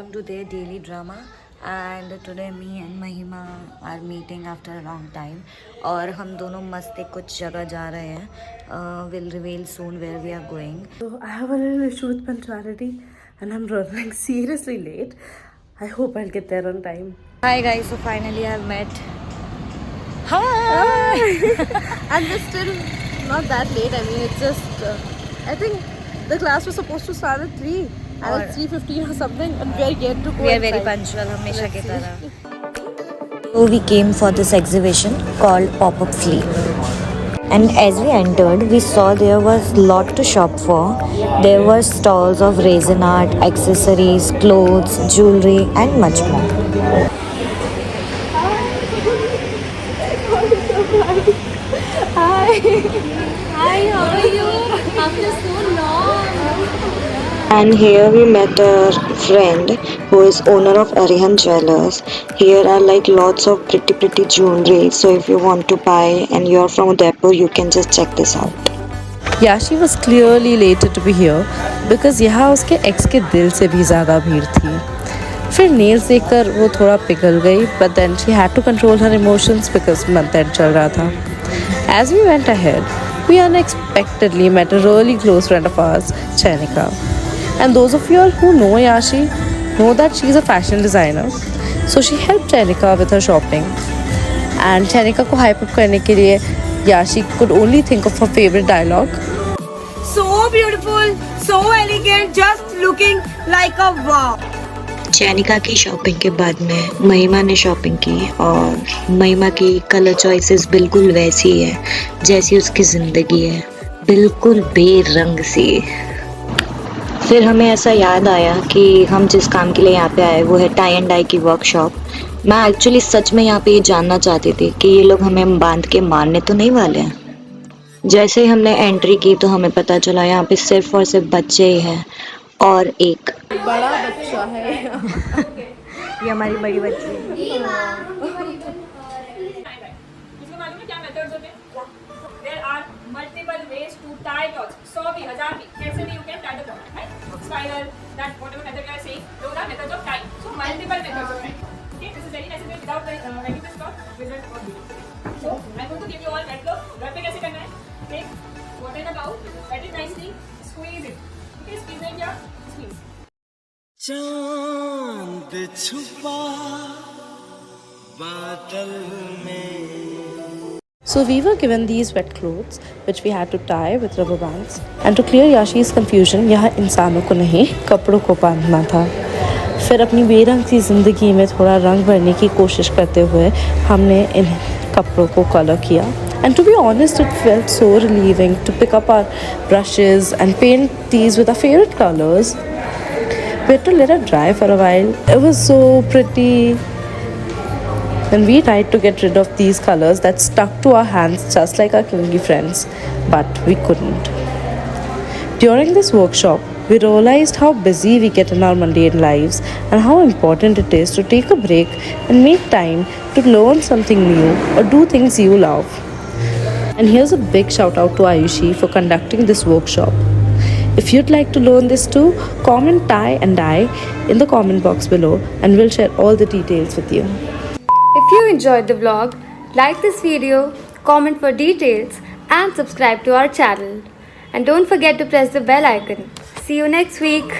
welcome to their daily drama. And today me and Mahima are meeting after a long time. और हम दोनों मस्त एक कुछ जगह जा रहे हैं. We'll reveal soon where we are going. So I have a little issue with punctuality and I'm running seriously late. I hope I'll get there on time. Hi guys, so finally I've met. Hi! And we're still not that late. I mean, it's just, I think the class was supposed to start at 3 and it's 3:15 or something and we are yet to go. We are very punctual, हमेशा की तरह. So we came for this exhibition called Popup Flea. And as we entered, we saw there was lot to shop for. There were stalls of resin art, accessories, clothes, jewelry and much more. Hi, how are you? After so long. And here we met a friend who is owner of Arihan Jewelers. Here are like lots of pretty jewelry. So if you want to buy and you're from Udaipur, you can just check this out. Yeah, she was clearly elated to be here because यहाँ उसके ex के दिल से भी ज़्यादा भीड़ थी. फिर nails देखकर वो थोड़ा पिघल गई, but then she had to control her emotions because month end चल रहा था. As we went ahead, we unexpectedly met a really close friend of ours, Chanika. And those of you all who know Yashi know that she's a fashion designer. So she helped Chanika with her shopping. And Chanika को hype up करने के लिए Yashi could only think of her favorite dialogue. So beautiful, so elegant, just looking like a wow. चैनिका की shopping के बाद में महिमा ने शॉपिंग की और महिमा की कलर चॉइसेस बिल्कुल वैसी है जैसी उसकी ज़िंदगी है, बिल्कुल बेरंग सी. फिर हमें ऐसा याद आया कि हम जिस काम के लिए यहाँ पे आए वो है टाई एंड डाई की वर्कशॉप. मैं एक्चुअली सच में यहाँ पे ये जानना चाहती थी कि ये लोग हमें बांध के मारने तो नहीं वाले हैं. जैसे ही हमने एंट्री की तो हमें पता चला यहाँ पे सिर्फ और सिर्फ बच्चे ही हैं और एक बड़ा बच्चा है. ये हमारी बड़ी बच्ची है. इसमें मालूम है क्या मेथड्स होते हैं? There are multiple ways to tie knots. 100 भी, 1000 भी, कैसे भी you can tie the knot, right? Spiral, that whatever method you are saying, those are methods of tying. So multiple methods of tying. Okay, this is very necessary. Without writing this knot, we will not do it. So I'm going to give you all method. घर पे कैसे करना है? Take water in a bowl, wet it nicely, squeeze it. Okay, squeeze it या squeeze. चांद छुपा बादल में. So we were given these wet clothes which we had to tie with rubber bands. And to clear Yashi's confusion, यहाँ इंसानों को नहीं कपड़ों को बांधना था. फिर अपनी बेरंग सी ज़िंदगी में थोड़ा रंग भरने की कोशिश करते हुए हमने इन कपड़ों को कलर किया. And to be honest, it felt so relieving to pick up our brushes and paint these with our favorite colors. We had to let it dry for a while. It was so pretty. Then we tried to get rid of these colors that stuck to our hands just like our clingy friends, but we couldn't. During this workshop, we realized how busy we get in our mundane lives and how important it is to take a break and make time to learn something new or do things you love. And here's a big shout out to Ayushi for conducting this workshop. If you'd like to learn this too, comment tie and dye in the comment box below and we'll share all the details with you. If you enjoyed the vlog, like this video, comment for details and subscribe to our channel. And don't forget to press the bell icon. See you next week.